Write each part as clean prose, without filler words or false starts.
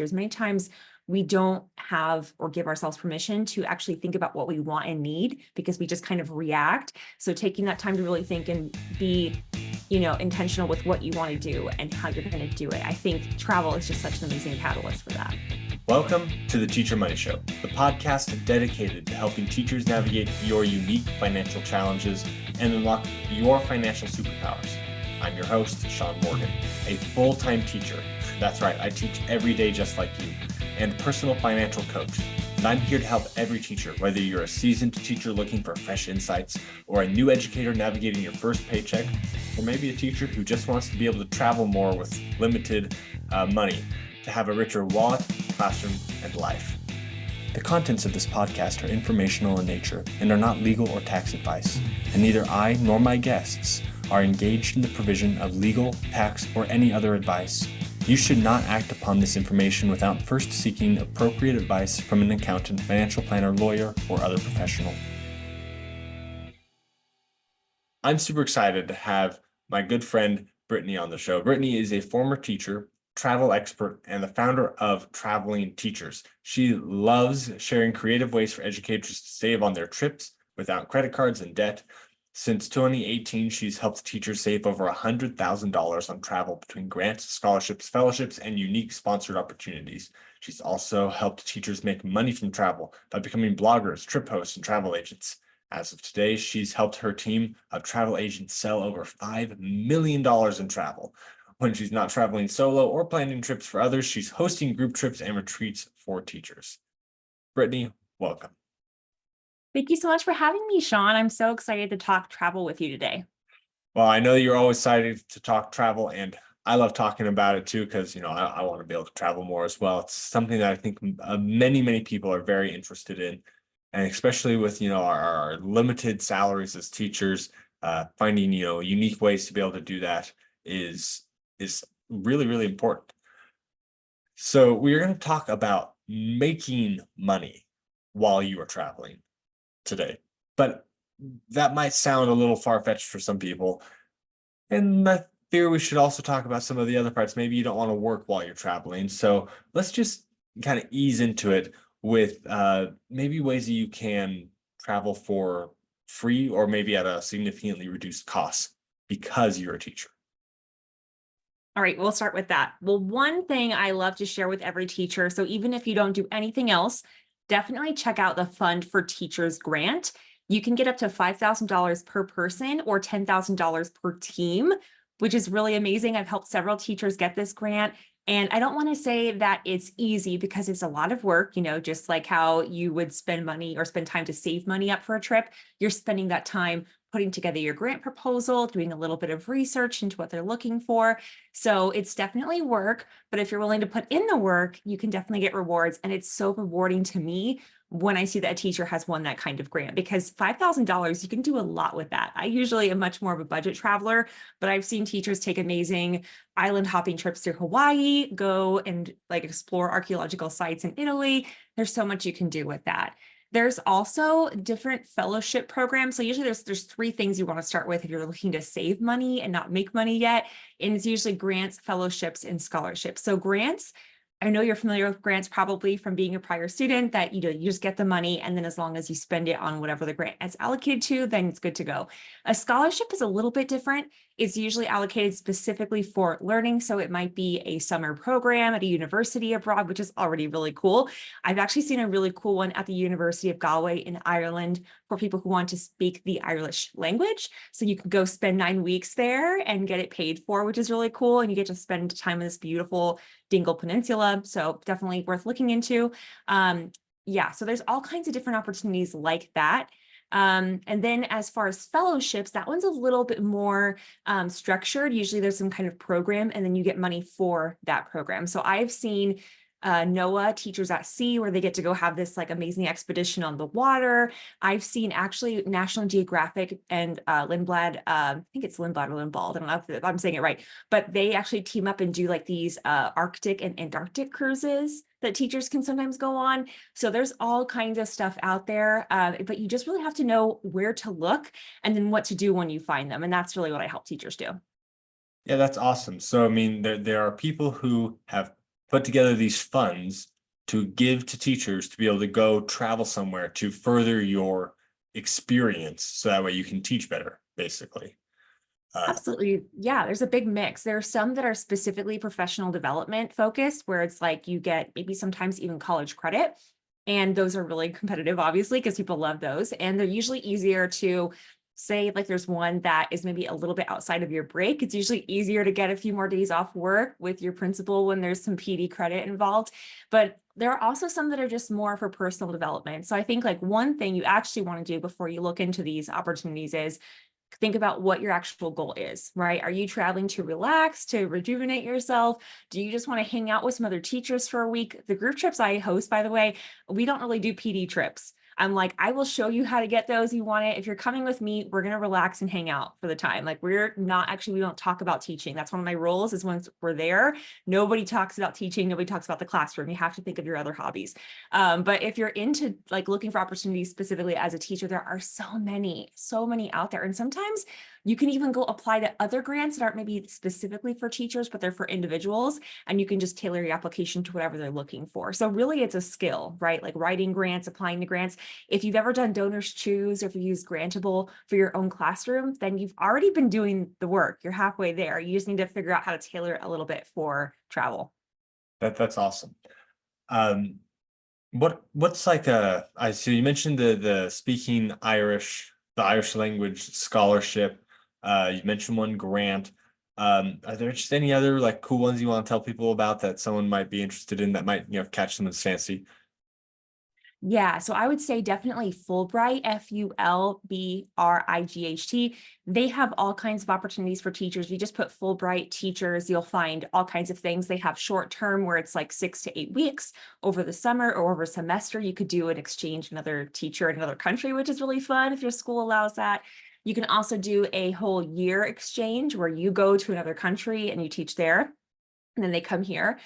Many times we don't have or give ourselves permission to actually think about what we want and need because we just kind of react. So taking that time to really think and be, intentional with what you want to do and how you're going to do it. I think travel is just such an amazing catalyst for that. Welcome to the Teacher Money Show, the podcast dedicated to helping teachers navigate your unique financial challenges and unlock your financial superpowers. I'm your host, Shaun Morgan, a full-time teacher. That's right, I teach every day just like you, and personal financial coach. And I'm here to help every teacher, whether you're a seasoned teacher looking for fresh insights, or a new educator navigating your first paycheck, or maybe a teacher who just wants to be able to travel more with limited money to have a richer wallet, classroom, and life. The contents of this podcast are informational in nature and are not legal or tax advice, and neither I nor my guests are engaged in the provision of legal, tax, or any other advice. You should not act upon this information without first seeking appropriate advice from an accountant, financial planner, lawyer, or other professional. I'm super excited to have my good friend Brittany on the show. Brittany is a former teacher, travel expert, and the founder of Traveling Teachers. She loves sharing creative ways for educators to save on their trips without credit cards and debt. Since 2018, she's helped teachers save over $100,000 on travel between grants, scholarships, fellowships, and unique sponsored opportunities. She's also helped teachers make money from travel by becoming bloggers, trip hosts, and travel agents. As of today, she's helped her team of travel agents sell over $5 million in travel. When she's not traveling solo or planning trips for others, she's hosting group trips and retreats for teachers. Brittany, welcome. Thank you so much for having me, Shaun. I'm so excited to talk travel with you today. Well, I know you're always excited to talk travel, and I love talking about it too, because, I want to be able to travel more as well. It's something that I think many people are very interested in. And especially with, our limited salaries as teachers, finding, unique ways to be able to do that is really, really important. So we're going to talk about making money while you are traveling today, but that might sound a little far-fetched for some people. And I fear we should also talk about some of the other parts. Maybe you don't want to work while you're traveling. So let's just kind of ease into it with maybe ways that you can travel for free or maybe at a significantly reduced cost because you're a teacher. All right, we'll start with that. Well, one thing I love to share with every teacher, so even if you don't do anything else, definitely check out the Fund for Teachers grant. You can get up to $5,000 per person or $10,000 per team, which is really amazing. I've helped several teachers get this grant. And I don't want to say that it's easy because it's a lot of work, just like how you would spend money or spend time to save money up for a trip. You're spending that time putting together your grant proposal, doing a little bit of research into what they're looking for. So it's definitely work, but if you're willing to put in the work, you can definitely get rewards. And it's so rewarding to me when I see that a teacher has won that kind of grant, because $5,000, you can do a lot with that. I usually am much more of a budget traveler, but I've seen teachers take amazing island hopping trips through Hawaii, go and explore archaeological sites in Italy. There's so much you can do with that. There's also different fellowship programs. So usually there's three things you want to start with if you're looking to save money and not make money yet. And it's usually grants, fellowships, and scholarships. So grants, I know you're familiar with grants probably from being a prior student, that you just get the money, and then as long as you spend it on whatever the grant is allocated to, then it's good to go. A scholarship is a little bit different. It's usually allocated specifically for learning. So it might be a summer program at a university abroad, which is already really cool. I've actually seen a really cool one at the University of Galway in Ireland for people who want to speak the Irish language. So you can go spend 9 weeks there and get it paid for, which is really cool. And you get to spend time in this beautiful Dingle Peninsula. So definitely worth looking into. So there's all kinds of different opportunities like that. And then as far as fellowships, that one's a little bit more structured. Usually there's some kind of program and then you get money for that program. So I've seen NOAA Teachers at Sea, where they get to go have this amazing expedition on the water. I've seen actually National Geographic and Lindblad, I think it's Lindblad or Lindblad, I don't know if I'm saying it right, but they actually team up and do these Arctic and Antarctic cruises that teachers can sometimes go on. So there's all kinds of stuff out there, but you just really have to know where to look and then what to do when you find them. And that's really what I help teachers do. Yeah, that's awesome. So, I mean, there are people who have put together these funds to give to teachers to be able to go travel somewhere to further your experience, so that way you can teach better, basically. Absolutely. Yeah, there's a big mix. There are some that are specifically professional development focused, where it's like you get maybe sometimes even college credit. And those are really competitive, obviously, because people love those. And they're usually easier to say, like there's one that is maybe a little bit outside of your break. It's usually easier to get a few more days off work with your principal when there's some PD credit involved. But there are also some that are just more for personal development. So I think like one thing you actually want to do before you look into these opportunities is think about what your actual goal is, right? Are you traveling to relax, to rejuvenate yourself? Do you just want to hang out with some other teachers for a week? The group trips I host, by the way, we don't really do PD trips. I'm like, I will show you how to get those. You want it. If you're coming with me, we're going to relax and hang out for the time. Like we're not actually, we don't talk about teaching. That's one of my roles is once we're there, nobody talks about teaching. Nobody talks about the classroom. You have to think of your other hobbies. But if you're into like looking for opportunities specifically as a teacher, there are so many out there. And sometimes you can even go apply to other grants that aren't maybe specifically for teachers, but they're for individuals. And you can just tailor your application to whatever they're looking for. So really it's a skill, right? Like writing grants, applying to grants. If you've ever done Donors Choose, or if you use Grantable for your own classroom, then you've already been doing the work. You're halfway there. You just need to figure out how to tailor it a little bit for travel. That's awesome. What's like I see you mentioned the speaking Irish, the Irish language scholarship. You mentioned one grant. Are there just any other like cool ones you want to tell people about that someone might be interested in that might, catch someone's fancy? Yeah, so I would say definitely Fulbright, Fulbright. They have all kinds of opportunities for teachers. You just put Fulbright teachers, you'll find all kinds of things. They have short term where it's like 6 to 8 weeks over the summer or over a semester. You could do an exchange, another teacher in another country, which is really fun if your school allows that. You can also do a whole year exchange where you go to another country and you teach there, and then they come here.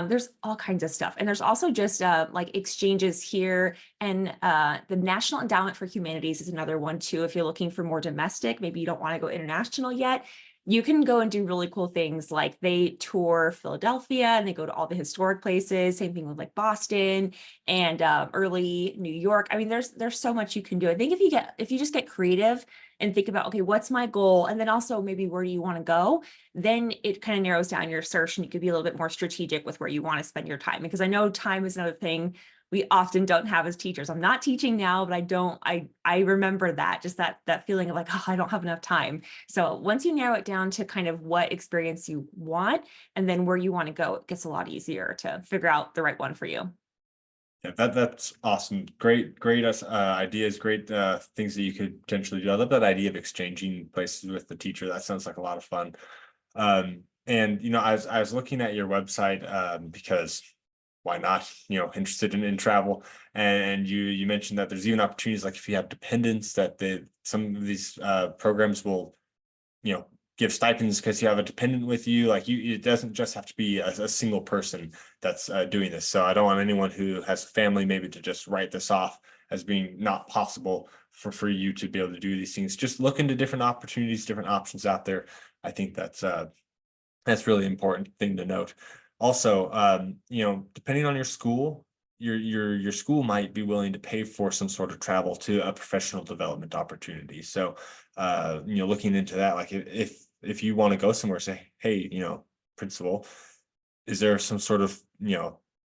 There's all kinds of stuff. And there's also just like exchanges here. And the National Endowment for Humanities is another one too. If you're looking for more domestic, maybe you don't want to go international yet, you can go and do really cool things. Like they tour Philadelphia and they go to all the historic places. Same thing with like Boston and early New York. I mean, there's so much you can do. I think if you just get creative and think about, okay, what's my goal? And then also maybe where do you want to go? Then it kind of narrows down your search and you could be a little bit more strategic with where you want to spend your time. Because I know time is another thing we often don't have as teachers. I'm not teaching now, but I remember that, just that feeling of like, oh, I don't have enough time. So once you narrow it down to kind of what experience you want and then where you want to go, it gets a lot easier to figure out the right one for you. Yeah, that's awesome. Great ideas, great things that you could potentially do. I love that idea of exchanging places with the teacher. That sounds like a lot of fun. And I was looking at your website because why not? Interested in travel, and you mentioned that there's even opportunities like if you have dependents that some of these programs will give stipends because you have a dependent with you. Like it doesn't just have to be a single person that's doing this. So I don't want anyone who has a family maybe to just write this off as being not possible for you to be able to do these things. Just look into different opportunities, different options out there. I think that's really important thing to note. Also, depending on your school, your school might be willing to pay for some sort of travel to a professional development opportunity. So, looking into that, like if you want to go somewhere, say, hey, principal, is there some sort of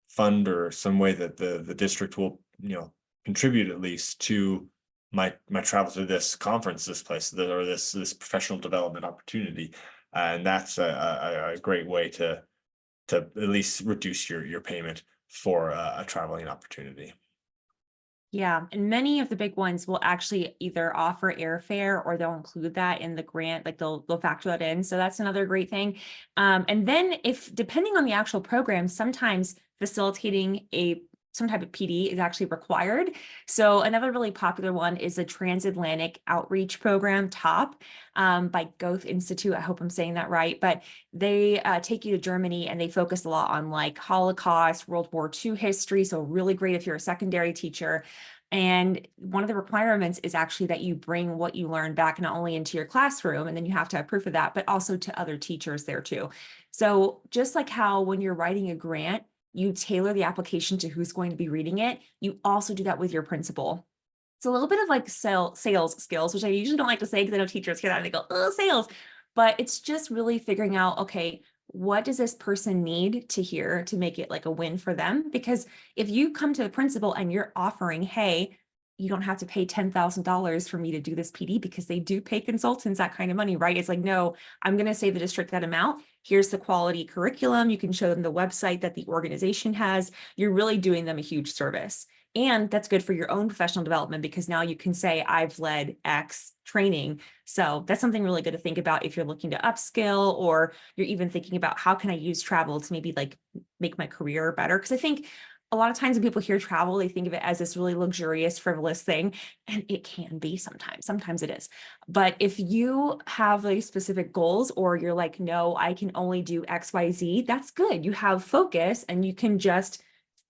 fund or some way that the district will contribute at least to my travel to this conference, this place, or this professional development opportunity, and that's a great way to at least reduce your payment for a traveling opportunity. Yeah, and many of the big ones will actually either offer airfare or they'll include that in the grant, like they'll factor that in. So that's another great thing. And then if depending on the actual program, sometimes facilitating some type of PD is actually required. So another really popular one is the Transatlantic Outreach Program, TOP, by Goethe Institute. I hope I'm saying that right. But they take you to Germany and they focus a lot on like Holocaust, World War II history. So really great if you're a secondary teacher. And one of the requirements is actually that you bring what you learned back, not only into your classroom, and then you have to have proof of that, but also to other teachers there too. So just like how when you're writing a grant, you tailor the application to who's going to be reading it, you also do that with your principal. It's a little bit of like sales skills, which I usually don't like to say because I know teachers hear that and they go, oh, sales. But it's just really figuring out, okay, what does this person need to hear to make it like a win for them? Because if you come to the principal and you're offering, hey, you don't have to pay $10,000 for me to do this PD, because they do pay consultants that kind of money, right? It's like, no, I'm going to save the district that amount. Here's the quality curriculum. You can show them the website that the organization has. You're really doing them a huge service. And that's good for your own professional development, because now you can say, I've led X training. So that's something really good to think about if you're looking to upskill, or you're even thinking about how can I use travel to maybe like make my career better? Because I think a lot of times when people hear travel, they think of it as this really luxurious, frivolous thing, and it can be sometimes. Sometimes it is. But if you have like specific goals, or you're like, no, I can only do X, Y, Z, that's good. You have focus and you can just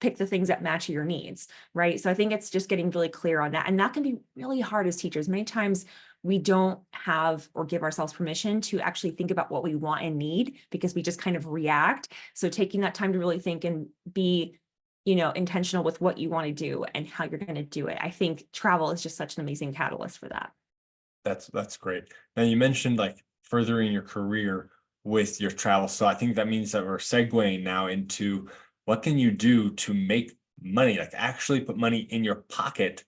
pick the things that match your needs, right? So I think it's just getting really clear on that. And that can be really hard as teachers. Many times we don't have or give ourselves permission to actually think about what we want and need, because we just kind of react. So taking that time to really think and be, intentional with what you want to do and how you're going to do it. I think travel is just such an amazing catalyst for that. That's great. Now you mentioned like furthering your career with your travel. So I think that means that we're segueing now into what can you do to make money, like actually put money in your pocket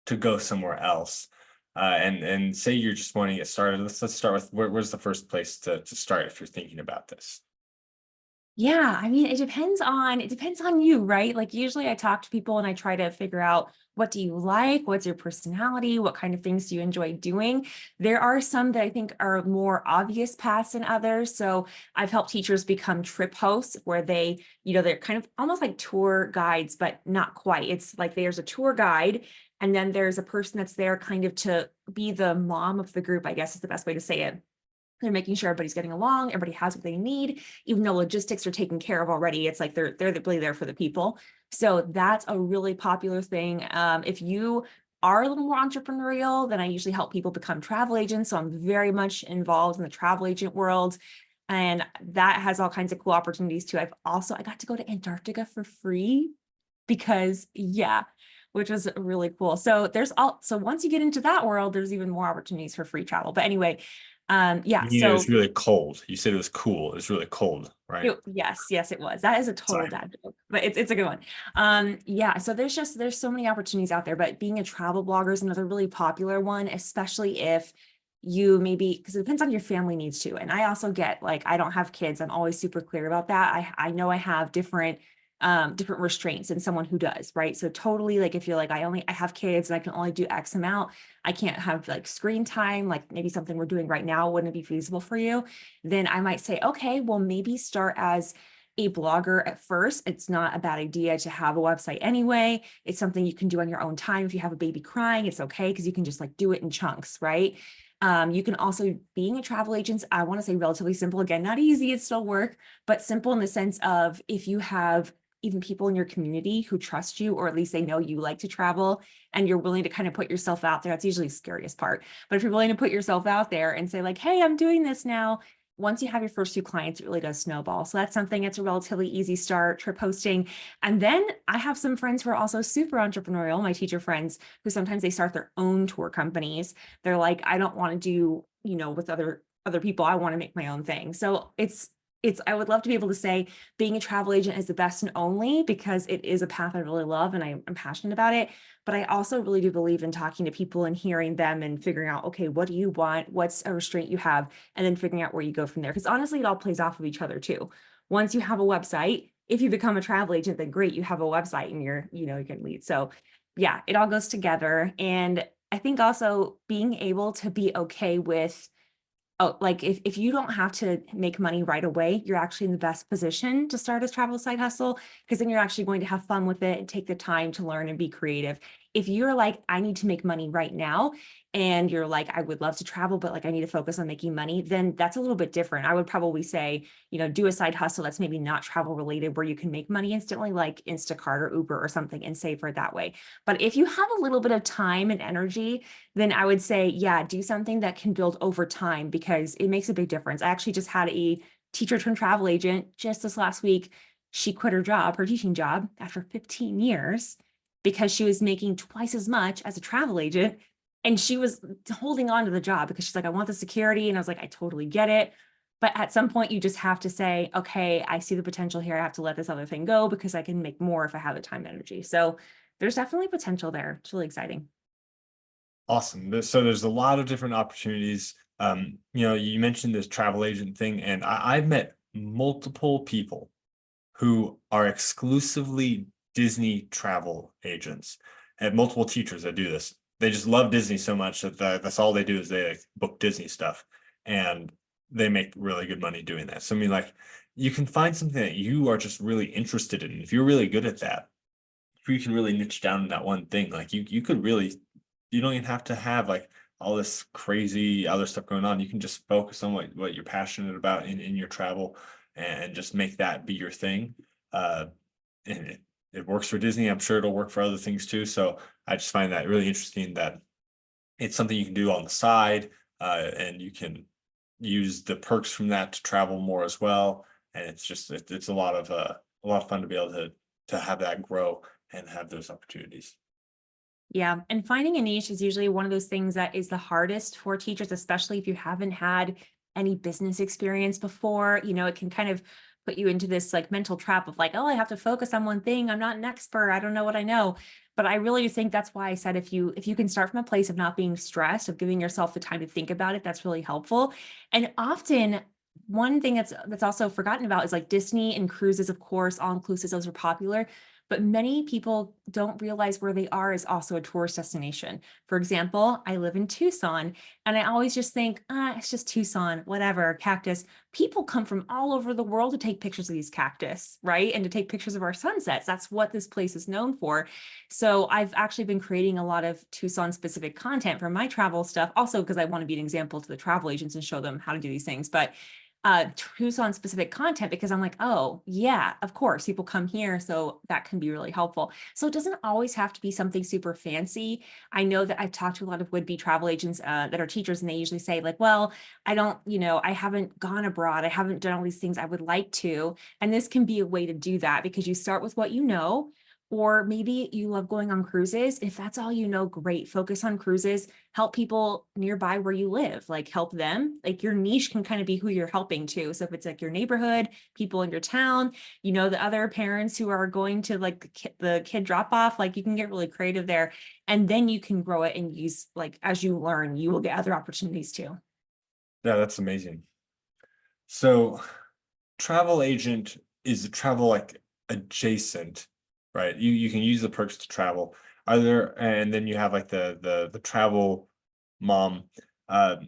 to go somewhere else. And say you're just wanting to get started. Let's start with where's the first place to start if you're thinking about this. Yeah, I mean, it depends on you, right? Like usually I talk to people and I try to figure out, what do you like? What's your personality? What kind of things do you enjoy doing? There are some that I think are more obvious paths than others. So I've helped teachers become trip hosts, where they're kind of almost like tour guides, but not quite. It's like there's a tour guide, and then there's a person that's there kind of to be the mom of the group, I guess is the best way to say it. They're making sure everybody's getting along, everybody has what they need, even though logistics are taken care of already. It's like they're really there for the people. So that's a really popular thing. If you are a little more entrepreneurial, then I usually help people become travel agents. So I'm very much involved in the travel agent world. And that has all kinds of cool opportunities too. I got to go to Antarctica for free because, yeah, which was really cool. So so once you get into that world, there's even more opportunities for free travel. But anyway, yeah, You know, so it's really cold. You said it was cool. It was really cold, right? yes, it was. That is a total Sorry. dad joke, but it's a good one. Yeah, so there's so many opportunities out there, but being a travel blogger is another really popular one, especially if you maybe, because it depends on your family needs too. And I also get, like, I don't have kids. I'm always super clear about that. I know I have different restraints than someone who does, right? So totally, like, if you're like, I have kids and I can only do X amount, I can't have like screen time, like maybe something we're doing right now wouldn't be feasible for you, then I might say, okay, well, maybe start as a blogger at first. It's not a bad idea to have a website anyway. It's something you can do on your own time. If you have a baby crying, it's okay, because you can just like do it in chunks, right? You can also, being a travel agent, I want to say relatively simple. Again, not easy, it's still work, but simple in the sense of, if you have even people in your community who trust you, or at least they know you like to travel, and you're willing to kind of put yourself out there. That's usually the scariest part. But if you're willing to put yourself out there and say like, hey, I'm doing this now, once you have your first few clients, it really does snowball. So that's something that's a relatively easy start, trip hosting. And then I have some friends who are also super entrepreneurial, my teacher friends, who sometimes they start their own tour companies. They're like, I don't want to do, with other people. I want to make my own thing. So I would love to be able to say being a travel agent is the best and only, because it is a path I really love and I'm passionate about it. But I also really do believe in talking to people and hearing them and figuring out, okay, what do you want? What's a restraint you have? And then figuring out where you go from there. Because honestly, it all plays off of each other too. Once you have a website, if you become a travel agent, then great, you have a website and you can lead. So yeah, it all goes together. And I think also being able to be okay with, like if you don't have to make money right away, you're actually in the best position to start a travel side hustle, because then you're actually going to have fun with it and take the time to learn and be creative. If you're like, I need to make money right now, and you're like, I would love to travel, but like I need to focus on making money, then that's a little bit different. I would probably say, do a side hustle that's maybe not travel related where you can make money instantly, like Instacart or Uber or something, and save for it that way. But if you have a little bit of time and energy, then I would say, yeah, do something that can build over time because it makes a big difference. I actually just had a teacher turned travel agent just this last week. She quit her job, her teaching job, after 15 years because she was making twice as much as a travel agent. And she was holding on to the job because she's like, I want the security. And I was like, I totally get it. But at some point, you just have to say, okay, I see the potential here. I have to let this other thing go because I can make more if I have the time and energy. So there's definitely potential there. It's really exciting. Awesome. So there's a lot of different opportunities. You mentioned this travel agent thing, and I've met multiple people who are exclusively Disney travel agents. I have multiple teachers that do this. They just love Disney so much that that's all they do is they book Disney stuff, and they make really good money doing that. So I mean, like, you can find something that you are just really interested in. If you're really good at that, if you can really niche down in that one thing, like you could really, you don't even have to have like all this crazy other stuff going on. You can just focus on what you're passionate about in your travel and just make that be your thing. And it works for Disney. I'm sure it'll work for other things too. So I just find that really interesting that it's something you can do on the side, and you can use the perks from that to travel more as well. And it's a lot of fun to be able to have that grow and have those opportunities. Yeah. And finding a niche is usually one of those things that is the hardest for teachers, especially if you haven't had any business experience before. It can kind of put you into this like mental trap of like, oh, I have to focus on one thing. I'm not an expert. I don't know what I know. But I really think that's why I said if you can start from a place of not being stressed, of giving yourself the time to think about it, that's really helpful. And often one thing that's also forgotten about is like Disney and cruises, of course, all inclusive, those are popular. But many people don't realize where they are is also a tourist destination. For example, I live in Tucson, and I always just think, it's just Tucson, whatever, cactus. People come from all over the world to take pictures of these cactus, right? And to take pictures of our sunsets. That's what this place is known for. So I've actually been creating a lot of Tucson specific content for my travel stuff, also because I want to be an example to the travel agents and show them how to do these things. But Tucson specific content because I'm like, oh yeah, of course people come here. So that can be really helpful. So it doesn't always have to be something super fancy. I know that I've talked to a lot of would-be travel agents that are teachers, and they usually say like, well, I don't, I haven't gone abroad. I haven't done all these things I would like to. And this can be a way to do that because you start with what you know. Or maybe you love going on cruises. If that's all you know, great. Focus on cruises, help people nearby where you live, like help them. Like your niche can kind of be who you're helping too. So if it's like your neighborhood, people in your town, the other parents who are going to like the kid drop off, like you can get really creative there. And then you can grow it and use, like, as you learn, you will get other opportunities too. Yeah, that's amazing. So travel agent is a travel like adjacent, right? You can use the perks to travel. And then you have like the travel mom. Are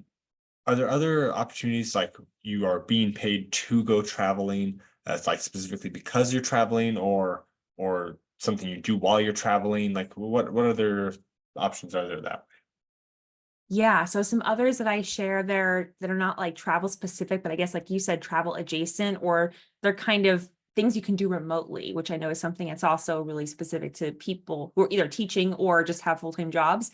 there other opportunities like you are being paid to go traveling? That's like specifically because you're traveling, or something you do while you're traveling. Like what other options are there that way? Yeah, so some others that I share there that are not like travel specific, but I guess like you said, travel adjacent, or they're kind of things you can do remotely, which I know is something that's also really specific to people who are either teaching or just have full-time jobs.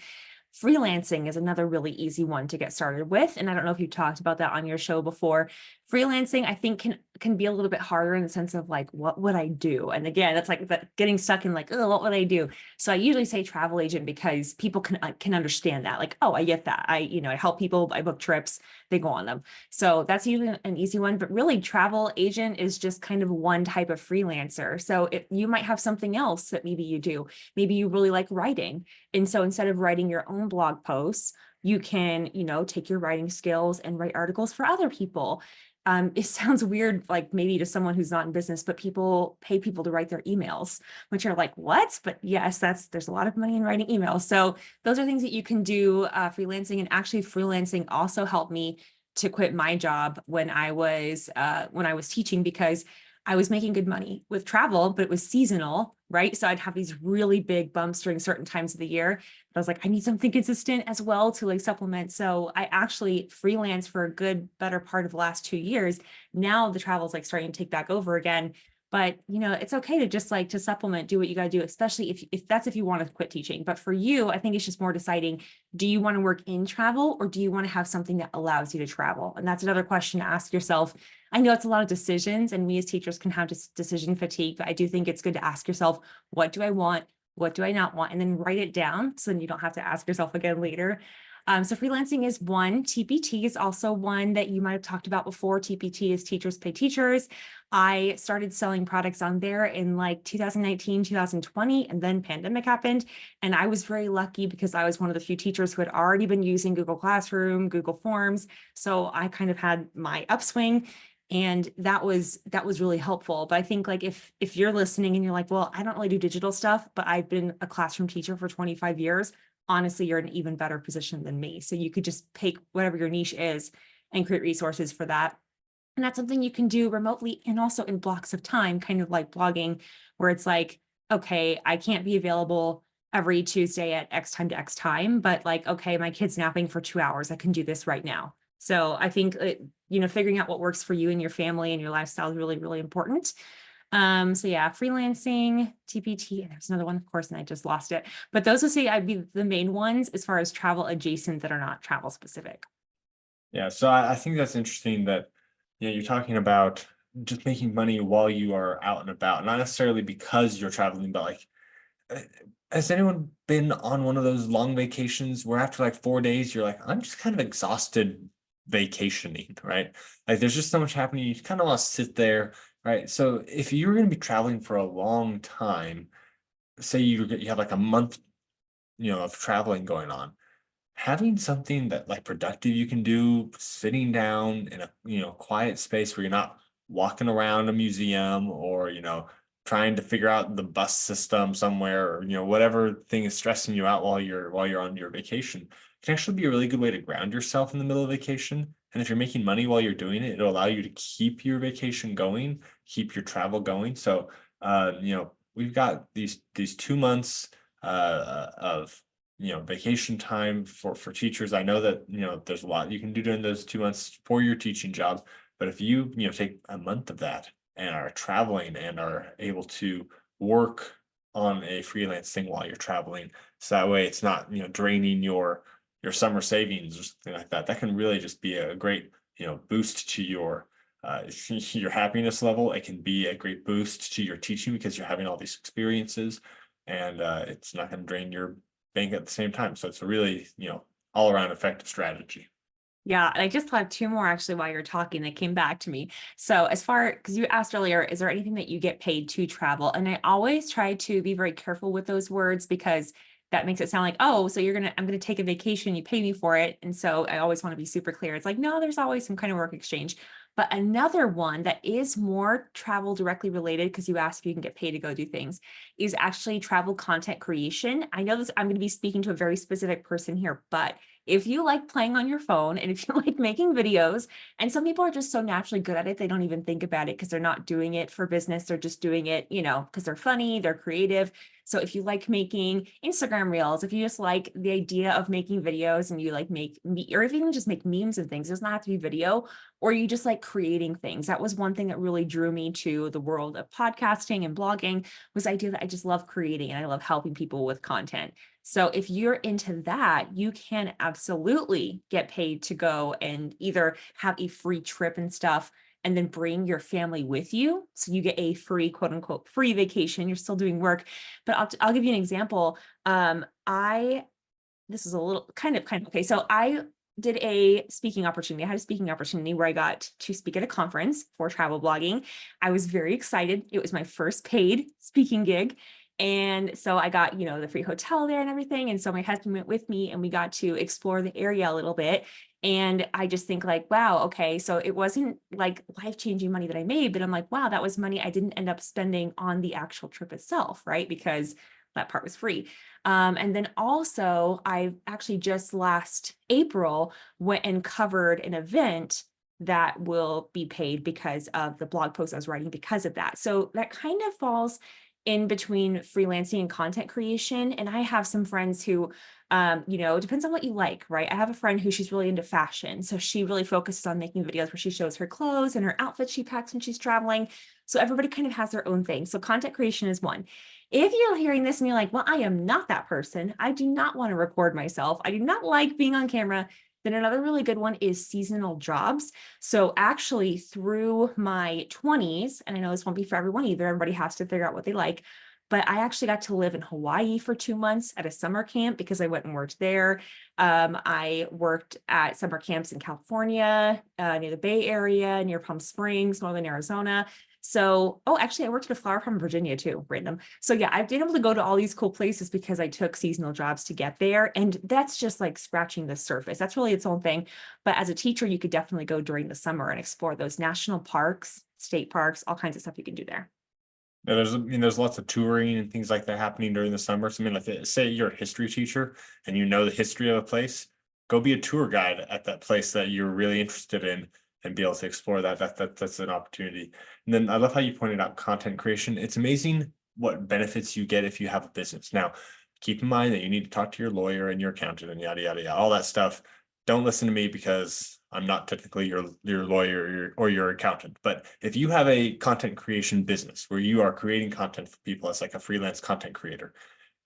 Freelancing is another really easy one to get started with. And I don't know if you talked about that on your show before. Freelancing, I think, can be a little bit harder in the sense of like, what would I do? And again, that's like getting stuck in like, oh, what would I do? So I usually say travel agent because people can understand that. Like, oh, I get that. I help people, I book trips, they go on them. So that's usually an easy one. But really, travel agent is just kind of one type of freelancer. So you might have something else that maybe you do. Maybe you really like writing. And so instead of writing your own blog posts, you can, take your writing skills and write articles for other people. It sounds weird, like maybe to someone who's not in business, but people pay people to write their emails, which are like, what? But yes, there's a lot of money in writing emails. So those are things that you can do freelancing. And actually freelancing also helped me to quit my job when I was teaching, because I was making good money with travel, but it was seasonal, right? So I'd have these really big bumps during certain times of the year. But I was like, I need something consistent as well to like supplement. So I actually freelanced for a good, better part of the last 2 years. Now the travel is like starting to take back over again. But it's okay to just like to supplement, do what you got to do, especially if you want to quit teaching. But for you, I think it's just more deciding, do you want to work in travel or do you want to have something that allows you to travel? And that's another question to ask yourself. I know it's a lot of decisions and we as teachers can have decision fatigue, but I do think it's good to ask yourself, what do I want? What do I not want? And then write it down so then you don't have to ask yourself again later. So freelancing is one. TPT is also one that you might have talked about before. TPT is Teachers Pay Teachers. I started selling products on there in like 2019, 2020, and then pandemic happened. And I was very lucky because I was one of the few teachers who had already been using Google Classroom, Google Forms. So I kind of had my upswing. And that was really helpful. But I think like if you're listening and you're like, well, I don't really do digital stuff, but I've been a classroom teacher for 25 years, honestly, you're in an even better position than me. So you could just pick whatever your niche is and create resources for that. And that's something you can do remotely and also in blocks of time, kind of like blogging, where it's like, okay, I can't be available every Tuesday at X time to X time, but like, okay, my kid's napping for 2 hours. I can do this right now. So I think, figuring out what works for you and your family and your lifestyle is really, really important. So yeah, freelancing, TPT, and there's another one, of course, and I just lost it. But those would say I'd be the main ones as far as travel adjacent that are not travel specific. Yeah, so I think that's interesting that you're talking about just making money while you are out and about, not necessarily because you're traveling, but like, uh, has anyone been on one of those long vacations where after like 4 days, you're like, I'm just kind of exhausted vacationing, right? Like there's just so much happening. You kind of want to sit there, right? So if you're going to be traveling for a long time, say you have like a month, of traveling going on, having something that like productive you can do sitting down in a quiet space where you're not walking around a museum or trying to figure out the bus system somewhere or whatever thing is stressing you out while you're on your vacation can actually be a really good way to ground yourself in the middle of vacation. And if you're making money while you're doing it, it'll allow you to keep your vacation going, keep your travel going. So we've got these 2 months of vacation time for teachers. I know that, there's a lot you can do during those 2 months for your teaching job. But if you, take a month of that and are traveling and are able to work on a freelance thing while you're traveling, so that way it's not, draining your summer savings or something like that, that can really just be a great, boost to your happiness level. It can be a great boost to your teaching because you're having all these experiences and it's not going to drain your bank at the same time. So it's a really, all around effective strategy. Yeah, and I just have two more actually while you're talking that came back to me. So because you asked earlier, is there anything that you get paid to travel? And I always try to be very careful with those words because that makes it sound like, oh, so I'm gonna take a vacation, you pay me for it. And so I always want to be super clear. It's like, no, there's always some kind of work exchange. But another one that is more travel directly related, because you asked if you can get paid to go do things, is actually travel content creation. I know this, I'm going to be speaking to a very specific person here, but if you like playing on your phone and if you like making videos, and some people are just so naturally good at it, they don't even think about it because they're not doing it for business. They're just doing it, because they're funny, they're creative. So if you like making Instagram reels, if you just like the idea of making videos and you like or if you even just make memes and things, it does not have to be video, or you just like creating things. That was one thing that really drew me to the world of podcasting and blogging, was the idea that I just love creating and I love helping people with content. So if you're into that, you can absolutely get paid to go and either have a free trip and stuff and then bring your family with you. So you get a free, quote unquote, free vacation. You're still doing work. But I'll give you an example. This is a little kind of okay. So I did a speaking opportunity. I had a speaking opportunity where I got to speak at a conference for travel blogging. I was very excited. It was my first paid speaking gig. And so I got, the free hotel there and everything. And so my husband went with me and we got to explore the area a little bit. And I just think like, wow, okay. So it wasn't like life-changing money that I made, but I'm like, wow, that was money I didn't end up spending on the actual trip itself, right? Because that part was free. And then also I actually just last April went and covered an event that will be paid because of the blog post I was writing because of that. So that kind of falls in between freelancing and content creation. And I have some friends who, it depends on what you like, right? I have a friend who she's really into fashion. So she really focuses on making videos where she shows her clothes and her outfits she packs when she's traveling. So everybody kind of has their own thing. So content creation is one. If you're hearing this and you're like, well, I am not that person. I do not want to record myself. I do not like being on camera. Then another really good one is seasonal jobs. So actually through my 20s, and I know this won't be for everyone either, everybody has to figure out what they like, but I actually got to live in Hawaii for 2 months at a summer camp because I went and worked there. I worked at summer camps in California, near the Bay Area, near Palm Springs, Northern Arizona. So, actually, I worked at a flower farm in Virginia too, random. So yeah, I've been able to go to all these cool places because I took seasonal jobs to get there. And that's just like scratching the surface. That's really its own thing. But as a teacher, you could definitely go during the summer and explore those national parks, state parks, all kinds of stuff you can do there. Yeah, there's lots of touring and things like that happening during the summer. So, like, say you're a history teacher and you know the history of a place, go be a tour guide at that place that you're really interested in and be able to explore that. That's an opportunity. And then I love how you pointed out content creation. It's amazing what benefits you get if you have a business. Now, keep in mind that you need to talk to your lawyer and your accountant and yada yada yada, all that stuff. Don't listen to me because I'm not technically your lawyer or your accountant. But if you have a content creation business where you are creating content for people as like a freelance content creator,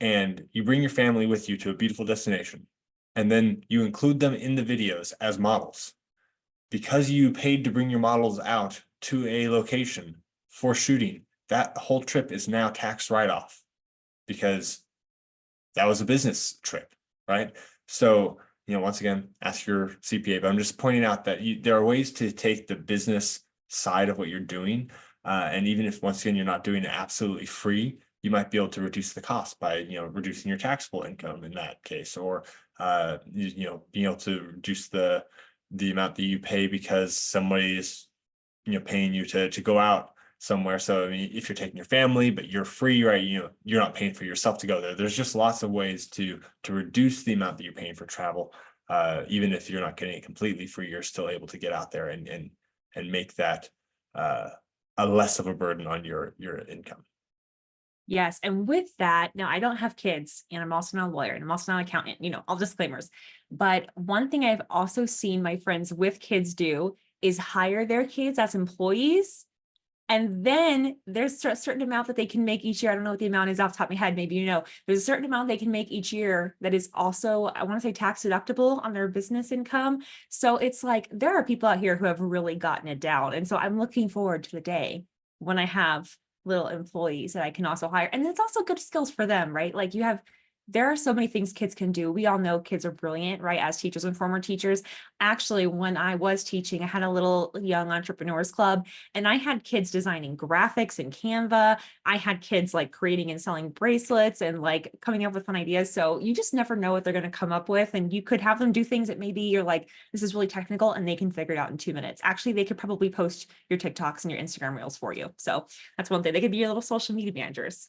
and you bring your family with you to a beautiful destination, and then you include them in the videos as models, because you paid to bring your models out to a location for shooting, that whole trip is now tax write-off because that was a business trip, right? So, once again, ask your CPA, but I'm just pointing out that there are ways to take the business side of what you're doing. And even if, once again, you're not doing it absolutely free, you might be able to reduce the cost by, reducing your taxable income in that case, or, being able to reduce the amount that you pay because somebody is, paying you to go out somewhere. So, I mean, if you're taking your family, but you're free, right? You're not paying for yourself to go there. There's just lots of ways to reduce the amount that you're paying for travel. Even if you're not getting it completely free, you're still able to get out there and make that a less of a burden on your income. Yes. And with that, now I don't have kids and I'm also not a lawyer and I'm also not an accountant, all disclaimers. But one thing I've also seen my friends with kids do is hire their kids as employees. And then there's a certain amount that they can make each year. I don't know what the amount is off the top of my head. Maybe there's a certain amount they can make each year that is also, I want to say, tax deductible on their business income. So it's like there are people out here who have really gotten it down. And so I'm looking forward to the day when I have little employees that I can also hire. And it's also good skills for them, right? Like there are so many things kids can do. We all know kids are brilliant, right? As teachers and former teachers. Actually, when I was teaching, I had a little young entrepreneurs club and I had kids designing graphics in Canva. I had kids like creating and selling bracelets and like coming up with fun ideas. So you just never know what they're going to come up with. And you could have them do things that maybe you're like, this is really technical and they can figure it out in 2 minutes. Actually, they could probably post your TikToks and your Instagram reels for you. So that's one thing. They could be your little social media managers.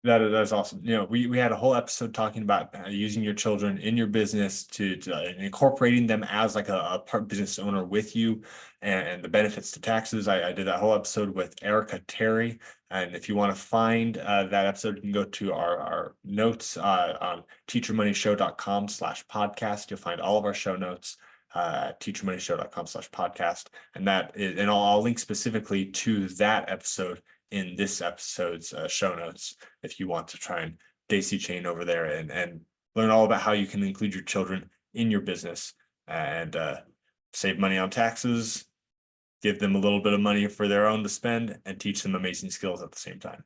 That's awesome. We had a whole episode talking about using your children in your business to incorporating them as like a part business owner with you, and the benefits to taxes. I did that whole episode with Erica Terry. And if you want to find that episode, you can go to our notes on teachermoneyshow.com/podcast. You'll find all of our show notes at teachermoneyshow.com/podcast. And I'll link specifically to that episode in this episode's show notes if you want to try and daisy chain over there and learn all about how you can include your children in your business and save money on taxes, give them a little bit of money for their own to spend, and teach them amazing skills at the same time.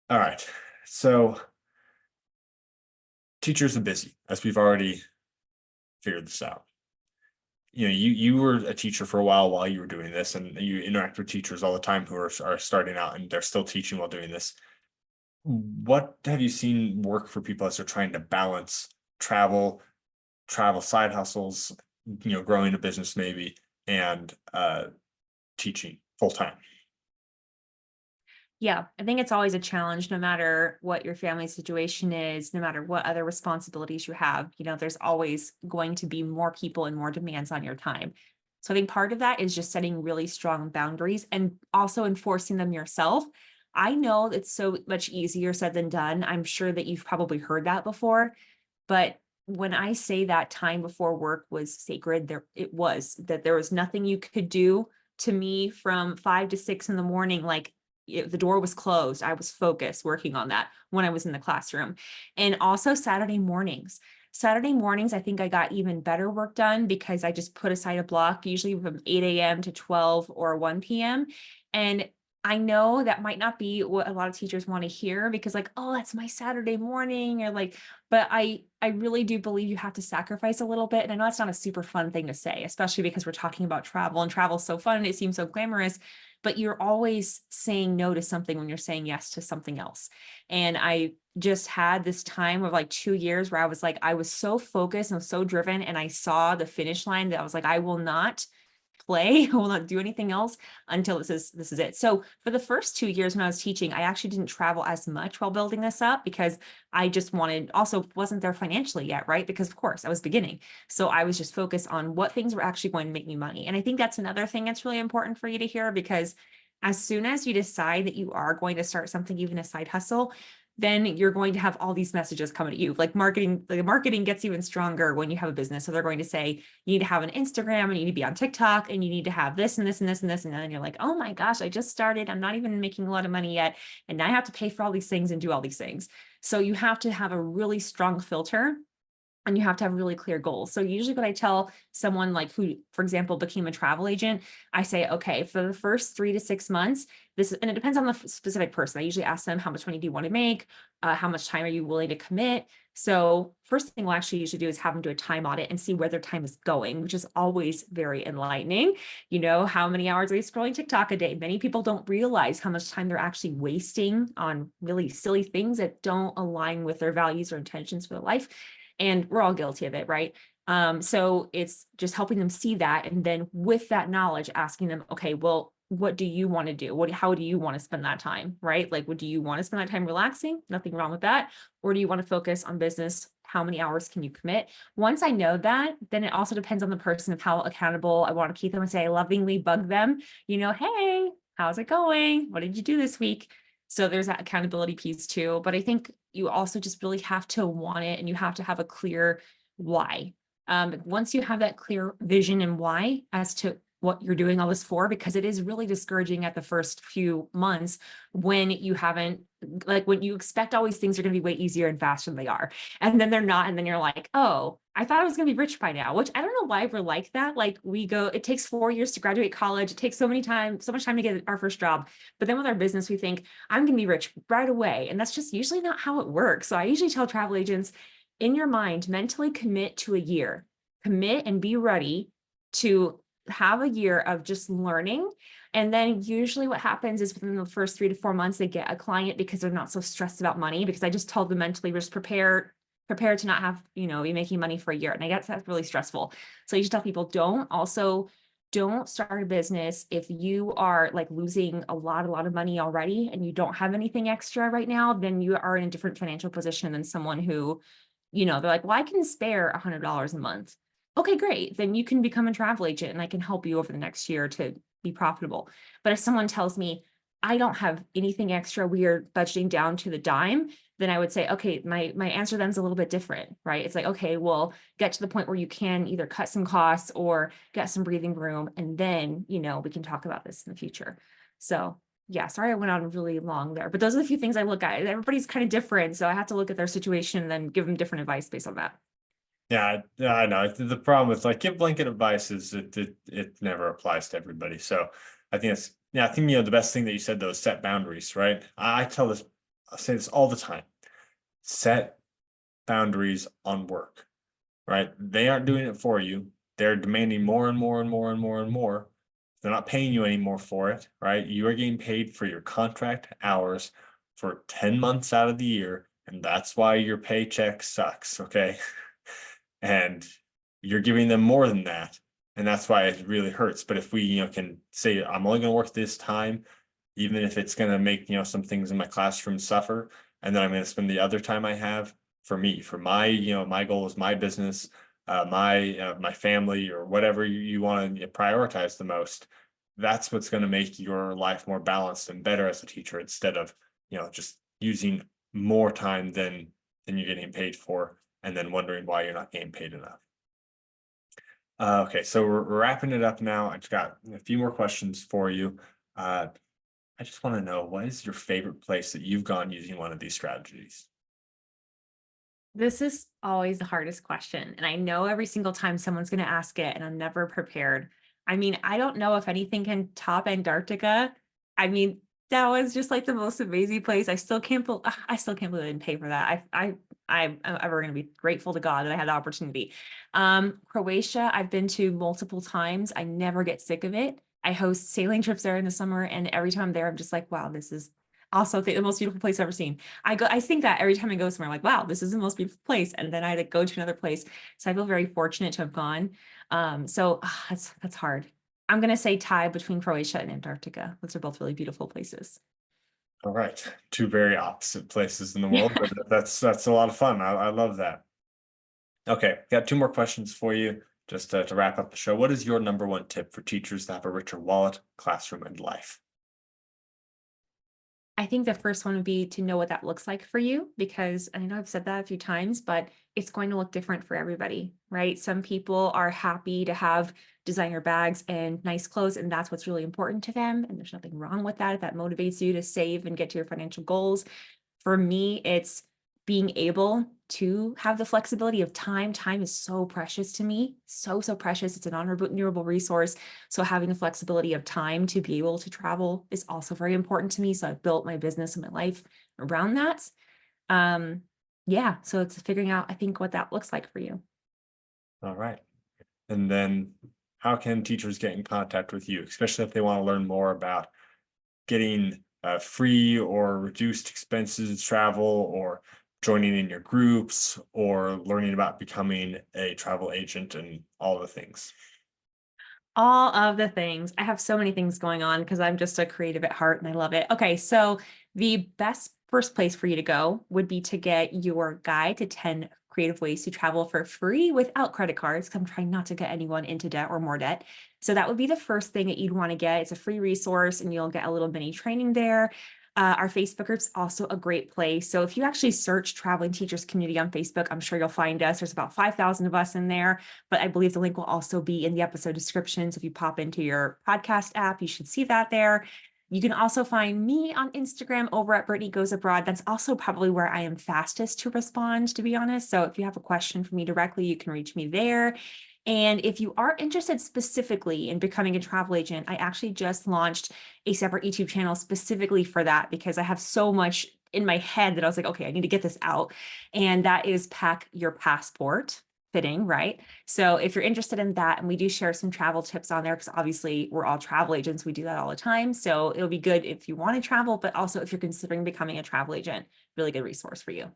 All right, so teachers are busy, as we've already figured this out. You were a teacher for a while you were doing this, and you interact with teachers all the time who are starting out and they're still teaching while doing this. What have you seen work for people as they're trying to balance travel side hustles, growing a business maybe, and teaching full time? Yeah, I think it's always a challenge, no matter what your family situation is, no matter what other responsibilities you have. There's always going to be more people and more demands on your time. So I think part of that is just setting really strong boundaries and also enforcing them yourself. I know it's so much easier said than done. I'm sure that you've probably heard that before, but when I say that time before work was sacred, it was that there was nothing you could do to me from 5 to 6 in the morning. Like, the door was closed. I was focused working on that when I was in the classroom. And also Saturday mornings. Saturday mornings, I think I got even better work done because I just put aside a block, usually from 8 a.m. to 12 or 1 p.m. And I know that might not be what a lot of teachers want to hear because, like, oh, that's my Saturday morning, or like, but I really do believe you have to sacrifice a little bit. And I know it's not a super fun thing to say, especially because we're talking about travel, and travel's so fun and it seems so glamorous, but you're always saying no to something when you're saying yes to something else. And I just had this time of like 2 years where I was so focused and so driven, and I saw the finish line that I was like, I will not play. I will not do anything else until this is it. So for the first 2 years when I was teaching, I actually didn't travel as much while building this up because I just also wasn't there financially yet, right? Because of course I was beginning. So I was just focused on what things were actually going to make me money. And I think that's another thing that's really important for you to hear, because as soon as you decide that you are going to start something, even a side hustle, then you're going to have all these messages coming at you. Like marketing, the marketing gets even stronger when you have a business. So they're going to say, you need to have an Instagram, and you need to be on TikTok, and you need to have this and this and this and this. And then you're like, oh my gosh, I just started. I'm not even making a lot of money yet. And now I have to pay for all these things and do all these things. So you have to have a really strong filter, and you have to have really clear goals. So usually what I tell someone like who, for example, became a travel agent, I say, okay, for the first 3 to 6 months, and it depends on the specific person. I usually ask them, how much money do you want to make? How much time are you willing to commit? So first thing we'll actually usually do is have them do a time audit and see where their time is going, which is always very enlightening. How many hours are they scrolling TikTok a day? Many people don't realize how much time they're actually wasting on really silly things that don't align with their values or intentions for their life. And we're all guilty of it, right? So it's just helping them see that. And then with that knowledge, asking them, okay, well, what do you want to do? How do you want to spend that time, right? Like, do you want to spend that time relaxing? Nothing wrong with that. Or do you want to focus on business? How many hours can you commit? Once I know that, then it also depends on the person of how accountable I want to keep them, and say, I lovingly bug them, hey, how's it going? What did you do this week? So there's that accountability piece too. But I think you also just really have to want it, and you have to have a clear why. Once you have that clear vision and why as to what you're doing all this for, because it is really discouraging at the first few months when you haven't, like, when you expect all these things are going to be way easier and faster than they are, and then they're not. And then you're like, oh, I thought I was going to be rich by now, which I don't know why we're like that. Like, it takes 4 years to graduate college. It takes so much time to get our first job. But then with our business, we think I'm going to be rich right away. And that's just usually not how it works. So I usually tell travel agents, in your mind, mentally commit to a year, commit and be ready to have a year of just learning. And then usually what happens is within the first 3 to 4 months, they get a client because they're not so stressed about money, because I just told them mentally, just prepare to not have, be making money for a year. And I guess that's really stressful. So you just tell people, don't start a business if you are like losing a lot of money already and you don't have anything extra right now. Then you are in a different financial position than someone who, they're like, well, I can spare $100 a month. Okay, great. Then you can become a travel agent and I can help you over the next year to be profitable. But if someone tells me, I don't have anything extra, we are budgeting down to the dime, then I would say, okay, my answer then is a little bit different, right? It's like, okay, well, get to the point where you can either cut some costs or get some breathing room. And then, we can talk about this in the future. So yeah, sorry, I went on really long there, but those are the few things I look at. Everybody's kind of different. So I have to look at their situation and then give them different advice based on that. Yeah, I know. The problem with like give blanket advice is it never applies to everybody. So I think I think the best thing that you said though is set boundaries, right? I say this all the time. Set boundaries on work, right? They aren't doing it for you. They're demanding more and more and more and more and more. They're not paying you anymore for it, right? You are getting paid for your contract hours for 10 months out of the year, and that's why your paycheck sucks, okay? And you're giving them more than that, and that's why it really hurts. But if we can say, I'm only going to work this time, even if it's going to make, some things in my classroom suffer. And then I'm going to spend the other time I have for me, for my, my goal is my business, my family, or whatever you want to prioritize the most. That's what's going to make your life more balanced and better as a teacher, instead of, just using more time than you're getting paid for, and then wondering why you're not getting paid enough. Okay, so we're wrapping it up now. I just got a few more questions for you. I just want to know, what is your favorite place that you've gone using one of these strategies? This is always the hardest question. And I know every single time someone's going to ask it, and I'm never prepared. I mean, I don't know if anything can top Antarctica. I mean, that was just like the most amazing place. I still can't believe I didn't pay for that. I'm ever going to be grateful to God that I had the opportunity. Croatia, I've been to multiple times. I never get sick of it. I host sailing trips there in the summer, and every time I'm there, I'm just like, wow, this is also the most beautiful place I've ever seen. I think that every time I go somewhere, I'm like, wow, this is the most beautiful place. And then I like go to another place. So I feel very fortunate to have gone. That's hard. I'm gonna say tie between Croatia and Antarctica. Those are both really beautiful places. All right, two very opposite places in the world, Yeah. but that's a lot of fun. I love that. Okay, got two more questions for you, just to wrap up the show. What is your number one tip for teachers to have a richer wallet, classroom, and life? I think the first one would be to know what that looks like for you, because I know I've said that a few times, but it's going to look different for everybody, right? Some people are happy to have designer bags and nice clothes, and that's what's really important to them. And there's nothing wrong with that if that motivates you to save and get to your financial goals. For me, it's being able to have the flexibility of time. Time is so precious to me, so precious. It's an non-renewable resource. So having the flexibility of time to be able to travel is also very important to me. So I've built my business and my life around that. Yeah, so it's figuring out, I think, what that looks like for you. All right. And then how can teachers get in contact with you, especially if they want to learn more about getting free or reduced expenses travel, or joining in your groups, or learning about becoming a travel agent, and all the things? All of the things. I have so many things going on because I'm just a creative at heart and I love it. Okay, so the best first place for you to go would be to get your guide to 10 creative ways to travel for free without credit cards. 'Cause I'm trying not to get anyone into debt or more debt. So that would be the first thing that you'd want to get. It's a free resource and you'll get a little mini training there. Our Facebook group's also a great place. So if you actually search Traveling Teachers Community on Facebook, I'm sure you'll find us. There's about 5,000 of us in there, but I believe the link will also be in the episode description. So if you pop into your podcast app, you should see that there. You can also find me on Instagram over at Brittany Goes Abroad. That's also probably where I am fastest to respond, to be honest. So if you have a question for me directly, you can reach me there. And if you are interested specifically in becoming a travel agent, I actually just launched a separate YouTube channel specifically for that, because I have so much in my head that I was like, okay, I need to get this out. And that is Pack Your Passport. Fitting, right? So if you're interested in that, and we do share some travel tips on there, because obviously we're all travel agents, we do that all the time. So it'll be good if you want to travel, but also if you're considering becoming a travel agent, really good resource for you.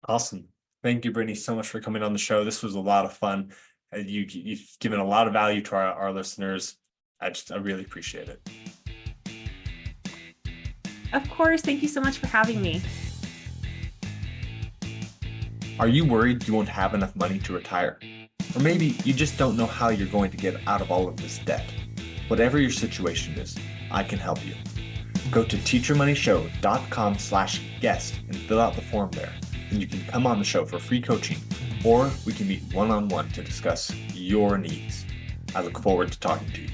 Awesome. Thank you, Brittany, so much for coming on the show. This was a lot of fun. You've given a lot of value to our listeners. I really appreciate it. Of course, thank you so much for having me. Are you worried you won't have enough money to retire? Or maybe you just don't know how you're going to get out of all of this debt? Whatever your situation is, I can help you. Go to teachermoneyshow.com/guest and fill out the form there. And you can come on the show for free coaching, or we can meet one-on-one to discuss your needs. I look forward to talking to you.